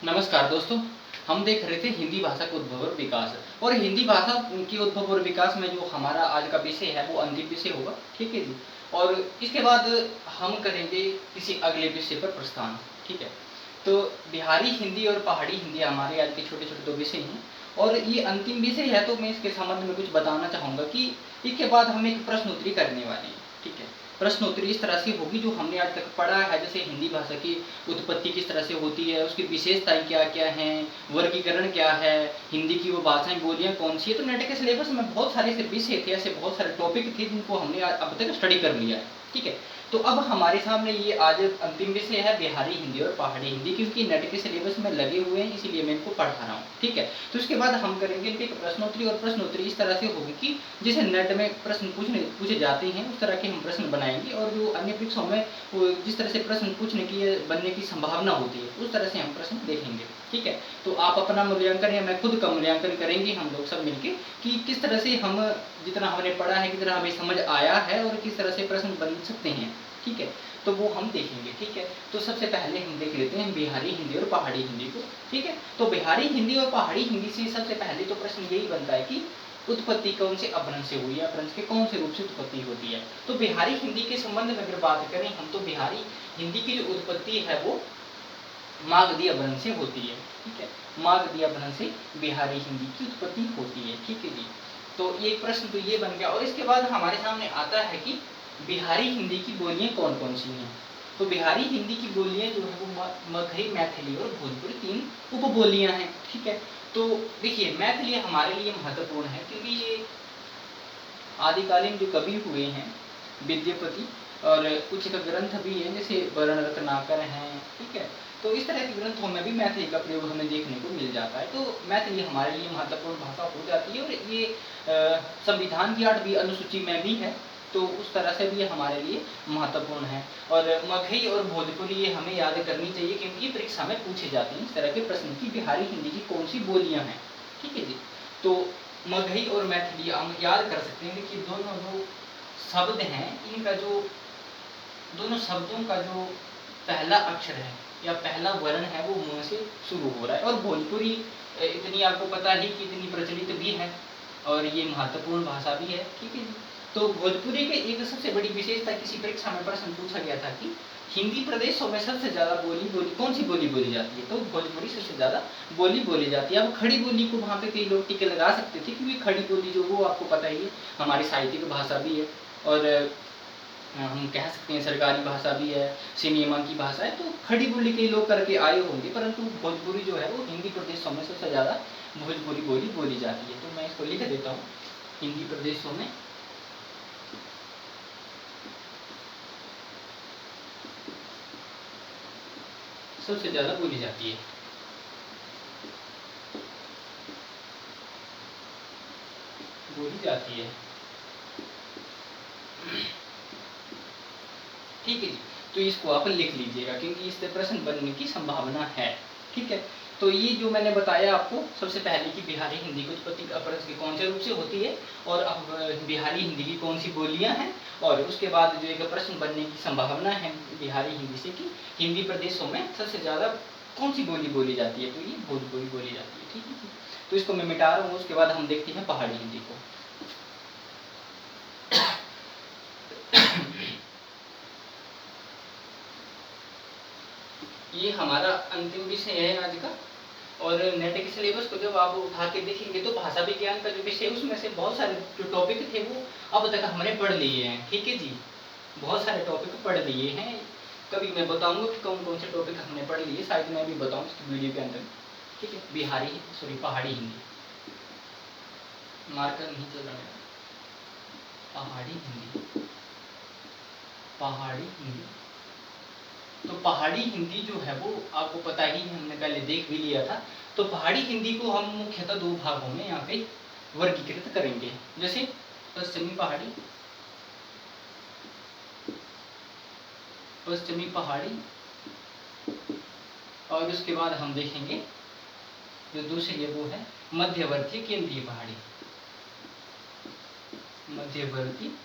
नमस्कार दोस्तों। हम देख रहे थे हिंदी भाषा का उद्भव और विकास, और हिंदी भाषा की उद्भव और विकास में जो हमारा आज का विषय है वो अंतिम विषय होगा। ठीक है जी। और इसके बाद हम करेंगे किसी अगले विषय पर प्रस्थान। ठीक है। तो बिहारी हिंदी और पहाड़ी हिंदी हमारे आज के छोटे छोटे दो विषय हैं, और ये अंतिम विषय है। तो मैं इसके संबंध में कुछ बताना चाहूँगा कि इसके बाद हम एक प्रश्न उत्तरी करने वाले हैं। ठीक है। प्रश्न उत्तरी इस तरह से होगी जो हमने आज तक पढ़ा है, जैसे हिंदी भाषा की उत्पत्ति किस तरह से होती है, उसकी विशेषताएं क्या क्या हैं, वर्गीकरण क्या है, हिंदी की वो भाषाएं बोलियां कौन सी है। तो नेट के सिलेबस में बहुत सारे ऐसे विषय थे, ऐसे बहुत सारे टॉपिक थे जिनको हमने अब तक स्टडी कर लिया है। ठीक है। तो अब हमारे सामने ये आज अंतिम विषय है बिहारी हिंदी और पहाड़ी हिंदी, क्योंकि नेट के सिलेबस में लगे हुए हैं, इसीलिए मैं इनको पढ़ा रहा हूँ। ठीक है। तो इसके बाद हम करेंगे इनके प्रश्नोत्तरी, और प्रश्नोत्तरी इस तरह से होगी कि जैसे नेट में प्रश्न पूछे जाते हैं उस तरह के हम प्रश्न बनाएंगे, और जो अन्य परीक्षाओं में जिस तरह से प्रश्न पूछने की बनने की संभावना होती है उस तरह से हम प्रश्न देखेंगे। ठीक है। तो आप अपना मूल्यांकन या मैं खुद का मूल्यांकन करेंगे, हम लोग सब मिलके, कि किस तरह से हम जितना हमने पढ़ा है कितना हमें समझ आया है और किस तरह से प्रश्न बन सकते हैं। ठीक है। तो वो हम देखेंगे। ठीक है। तो सबसे पहले हम देख लेते हैं बिहारी हिंदी और पहाड़ी हिंदी को। ठीक है। तो बिहारी हिंदी और पहाड़ी हिंदी से सबसे पहले तो प्रश्न यही बनता है कि उत्पत्ति कौन से अपभ्रंश से हुई है, अपभ्रंश के कौन से रूप से उत्पत्ति होती है। तो बिहारी हिंदी के संबंध में अगर बात करें हम, तो बिहारी हिंदी की जो उत्पत्ति है वो मागधी अपभ्रंश से होती है। ठीक है। मागधी अपभ्रंश से बिहारी हिंदी की उत्पत्ति होती है। ठीक है जी। तो एक प्रश्न तो ये बन गया, और इसके बाद हमारे सामने आता है कि बिहारी हिंदी की बोलियां कौन कौन सी हैं। तो बिहारी हिंदी की बोलियां जो है वो मगही, मैथिली और भोजपुरी तीन उपबोलियां हैं। ठीक है। तो देखिए, मैथिली हमारे लिए महत्वपूर्ण है क्योंकि ये आदिकालीन जो कवि हुए हैं विद्यापति, और कुछ का ग्रंथ भी है जैसे वर्ण रत्नाकर हैं। ठीक है। तो इस तरह के ग्रंथों में भी मैथिली का प्रयोग हमें देखने को मिल जाता है। तो मैथिली हमारे लिए महत्वपूर्ण भाषा हो जाती है, और ये संविधान की 8वीं अनुसूची में भी है। तो उस तरह से भी हमारे लिए महत्वपूर्ण है। और मगही और भोजपुरी ये हमें याद करनी चाहिए क्योंकि परीक्षा में पूछे जाते हैं इस तरह के प्रश्न की बिहारी हिंदी की कौन सी बोलियां हैं। ठीक है जी। तो मगही और मैथिली हम याद कर सकते हैं कि दोनों जो शब्द हैं, इनका जो दोनों शब्दों का जो पहला अक्षर है या पहला वर्ण है वो मुंह से शुरू हो रहा है। और भोजपुरी इतनी आपको पता ही कि इतनी प्रचलित भी है और ये महत्वपूर्ण भाषा भी है। ठीक है जी। तो भोजपुरी के एक सबसे बड़ी विशेषता, किसी परीक्षा में प्रश्न पूछा गया था कि हिंदी प्रदेशों में सबसे ज्यादा कौन सी बोली बोली जाती है, तो भोजपुरी सबसे ज्यादा बोली जाती है। अब खड़ी बोली को वहाँ पे कई लोग टिके लगा सकते थे क्योंकि खड़ी बोली जो वो आपको पता ही है हमारी साहित्यिक भाषा भी है, और हम कह सकते हैं सरकारी भाषा भी है, सिनेमा की भाषा है। तो खड़ी बोली कई लोग करके आए होंगे, परंतु भोजपुरी जो है वो हिंदी प्रदेशों में सबसे ज्यादा भोजपुरी बोली बोली जाती है। तो मैं इसको लिख देता हूँ, हिंदी प्रदेशों में सबसे ज्यादा बोली जाती है। बोली जाती है। ठीक है जी। तो इसको आप लिख लीजिएगा क्योंकि इससे प्रश्न बनने की संभावना है। ठीक है। तो ये जो मैंने बताया आपको सबसे पहले कि बिहारी हिंदी की उत्पत्ति अपभ्रंश के कौन से रूप से होती है, और अब बिहारी हिंदी की कौन सी बोलियां हैं, और उसके बाद जो एक प्रश्न बनने की संभावना है बिहारी हिंदी से कि हिंदी प्रदेशों में सबसे ज्यादा कौन सी बोली बोली जाती है, तो ये भोजपुरी बोली जाती है। ठीक है जी। तो इसको मैं मिटा रहा हूँ। उसके बाद हम देखते हैं पहाड़ी हिंदी को। ये हमारा अंतिम विषय है आज का, और नेट के सिलेबस को जब आप उठा के देखेंगे तो भाषा विज्ञान का जो विषय उसमें से बहुत सारे जो टॉपिक थे वो अब तक हमने पढ़ लिए हैं। ठीक है जी। बहुत सारे टॉपिक पढ़ लिए हैं। कभी मैं बताऊंगा कि कौन कौन से टॉपिक हमने पढ़ लिए, शायद मैं भी बताऊँ इस वीडियो के अंदर। ठीक है। पहाड़ी हिंदी, मार्कर नहीं चल रहा है। पहाड़ी हिंदी, पहाड़ी हिंदी। तो पहाड़ी हिंदी जो है वो आपको पता ही है, हमने पहले देख भी लिया था। तो पहाड़ी हिंदी को हम मुख्यतः दो भागों में यहाँ पे वर्गीकृत करेंगे, जैसे पश्चिमी पहाड़ी, पश्चिमी पहाड़ी, और उसके बाद हम देखेंगे जो दूसरी है वो है मध्यवर्ती केंद्रीय पहाड़ी, मध्यवर्ती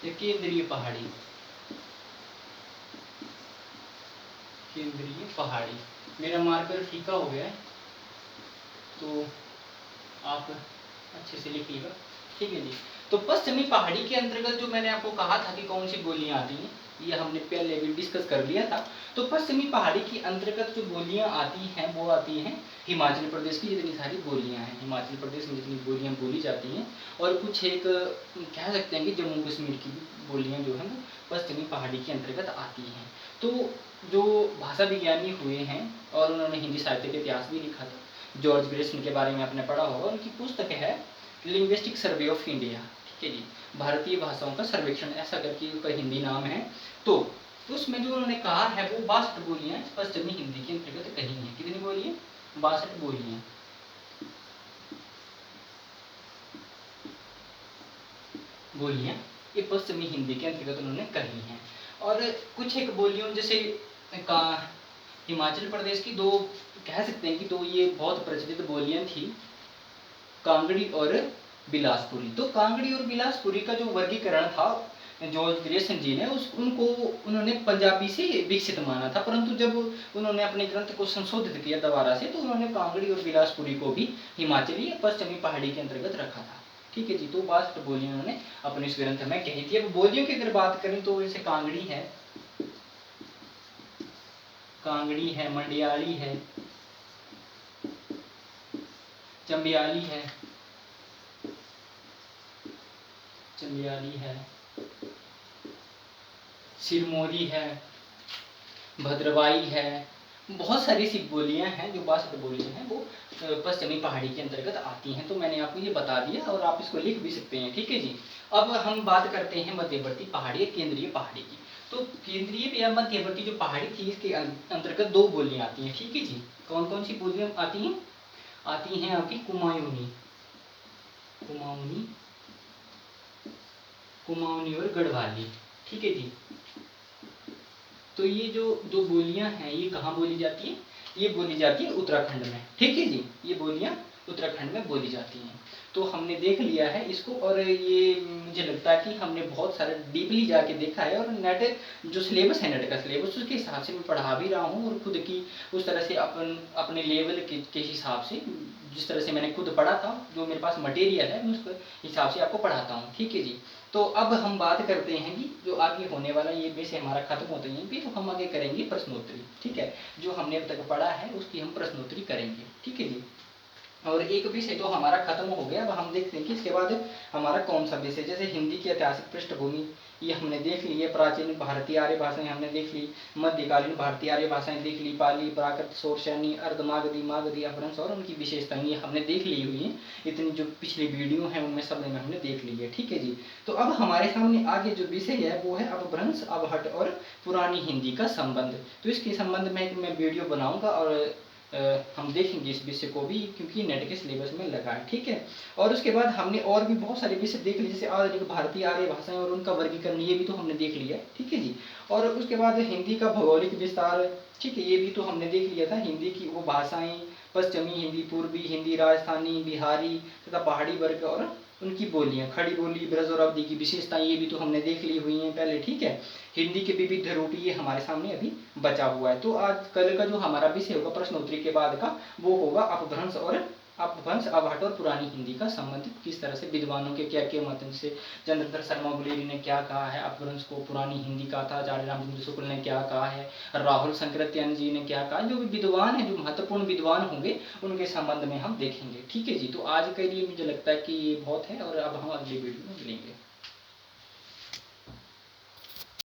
या केंद्रीय पहाड़ी। केंद्रीय पहाड़ी। मेरा मार्कर फीका हो गया है, तो आप अच्छे से लिखिएगा, ठीक है जी। तो पश्चिमी पहाड़ी के अंतर्गत जो मैंने आपको कहा था कि कौन सी बोलियां आती हैं, ये हमने पहले भी डिस्कस कर लिया था। तो पश्चिमी पहाड़ी के अंतर्गत जो बोलियां आती हैं वो आती हैं हिमाचल प्रदेश की जितनी सारी बोलियां हैं, हिमाचल प्रदेश में जितनी बोलियां बोली जाती हैं, और कुछ एक कह सकते हैं कि जम्मू कश्मीर की बोलियां जो हैं वो पश्चिमी पहाड़ी के अंतर्गत आती हैं। तो जो भाषा विज्ञानी हुए हैं और उन्होंने हिंदी साहित्य के इतिहास भी लिखा था, जॉर्ज ग्रेसन के बारे में आपने पढ़ा होगा, उनकी पुस्तक है लिंग्विस्टिक सर्वे ऑफ इंडिया, ठीक है जी, भारतीय भाषाओं का सर्वेक्षण, ऐसा करके उसका हिंदी नाम है। तो उसमें जो उन्होंने कहा है वो 62 बोलियां पश्चिमी हिंदी के अंतर्गत कही हैं। कितनी बोलियां? 62 बोलियां। बोलियां ये पश्चिमी हिंदी के अंतर्गत उन्होंने कही हैं। और कुछ एक बोलियों जैसे हिमाचल प्रदेश की दो, कह सकते हैं कि दो ये बहुत प्रचलित बोलियां थी, कांगड़ी और बिलासपुरी। तो कांगड़ी और बिलासपुरी का जो वर्गीकरण था जॉर्ज ग्रेसन जी ने उन्होंने पंजाबी से विकसित माना था, परंतु जब उन्होंने अपने ग्रंथ को संशोधित किया दोबारा से, तो उन्होंने कांगड़ी और बिलासपुरी को भी हिमाचली या पश्चिमी पहाड़ी के अंतर्गत रखा था, ठीक है जी। तो 62 बोलियां उन्होंने अपने इस ग्रंथ में कही थी। अब बोलियों की अगर बात करें तो जैसे कांगड़ी है, मंडियाली है, चंबियाली है, सिरमौरी है, भद्रवाही है, बहुत सारी सी बोलियां हैं जो 62 बोलियां हैं वो पश्चिमी पहाड़ी के अंतर्गत आती हैं। तो मैंने आपको ये बता दिया और आप इसको लिख भी सकते हैं, ठीक है जी। अब हम बात करते हैं मध्यवर्ती पहाड़ी, केंद्रीय पहाड़ी की। तो केंद्रीय या मध्यवर्ती जो पहाड़ी थी इसके अंतर्गत दो बोलियां आती हैं, ठीक है जी। कौन कौन सी बोलियां आती हैं? आती हैं आपकी कुमाऊनी और गढ़वाली, ठीक है जी। तो ये जो दो बोलियां हैं ये कहाँ बोली जाती है? ये बोली जाती है उत्तराखंड में, ठीक है जी। ये बोलियां उत्तराखंड में बोली जाती हैं। तो हमने देख लिया है इसको, और ये मुझे लगता है कि हमने बहुत सारा डीपली जाके देखा है, और नेट जो सिलेबस है, नेट का सिलेबस, उसके हिसाब से मैं पढ़ा भी रहा हूँ, और खुद की उस तरह से अपने लेवल के हिसाब से जिस तरह से मैंने खुद पढ़ा था, जो मेरे पास मटेरियल है मैं उस हिसाब से आपको पढ़ाता हूँ, ठीक है जी। तो अब हम बात करते हैं कि जो आगे होने वाला ये विषय हमारा खत्म होता है भी, तो हम आगे करेंगे प्रश्नोत्तरी, ठीक है। जो हमने अब तक पढ़ा है उसकी हम प्रश्नोत्तरी करेंगे, ठीक है जी। और एक विषय तो हमारा खत्म हो गया। अब हम देखते हैं कि इसके बाद हमारा कौन सा विषय, जैसे हिंदी की ऐतिहासिक पृष्ठभूमि ये हमने देख ली है, प्राचीन भारतीय आर्य भाषाएं हमने देख ली, मध्यकालीन भारतीय आर्य भाषाएं देख ली, पाली, प्राकृत, शोरशैनी, अर्धमागधी, मागधी, अपभ्रंश और उनकी विशेषताएं ये हमने देख ली हुई हैं। इतनी जो पिछली वीडियो है उनमें सब में हमने देख ली है, ठीक है जी। तो अब हमारे सामने आगे जो विषय है वो है अपभ्रंश, अवहट और पुरानी हिंदी का संबंध। तो इसके संबंध में मैं वीडियो बनाऊंगा और हम देखेंगे इस विषय को भी, क्योंकि नेट के सिलेबस में लगा है, ठीक है। और उसके बाद हमने और भी बहुत सारे विषय देख लिए, जैसे आधुनिक भारतीय आर्य भाषाएं और उनका वर्गीकरण, ये भी तो हमने देख लिया है, ठीक है जी। और उसके बाद हिंदी का भौगोलिक विस्तार, ठीक है, ये भी तो हमने देख लिया था। हिंदी की वो भाषाएं, पश्चिमी हिंदी, पूर्वी हिंदी, राजस्थानी, बिहारी तथा पहाड़ी वर्ग और उनकी बोलियां, खड़ी बोली, ब्रज और अवधि की विशेषताएं, ये भी तो हमने देख ली हुई हैं पहले, ठीक है। हिंदी के विविध रूप ये हमारे सामने अभी बचा हुआ है। तो आज कल का जो हमारा विषय होगा प्रश्नोत्तरी के बाद का, वो होगा अपभ्रंश, अवहट और पुरानी हिंदी का संबंध, किस तरह से विद्वानों के क्या क्या मत से चंद्रधर शर्मा गुलेरी ने क्या कहा है, अपभ्रंश को पुरानी हिंदी कहा था, आचार्य रामचंद्र शुक्ल ने क्या कहा है, राहुल शंकराचार्य जी ने क्या कहा, जो भी विद्वान है, जो महत्वपूर्ण विद्वान होंगे उनके संबंध में हम देखेंगे, ठीक है जी। तो आज के लिए मुझे लगता है कि ये बहुत है, और अब हम अगली वीडियो में मिलेंगे।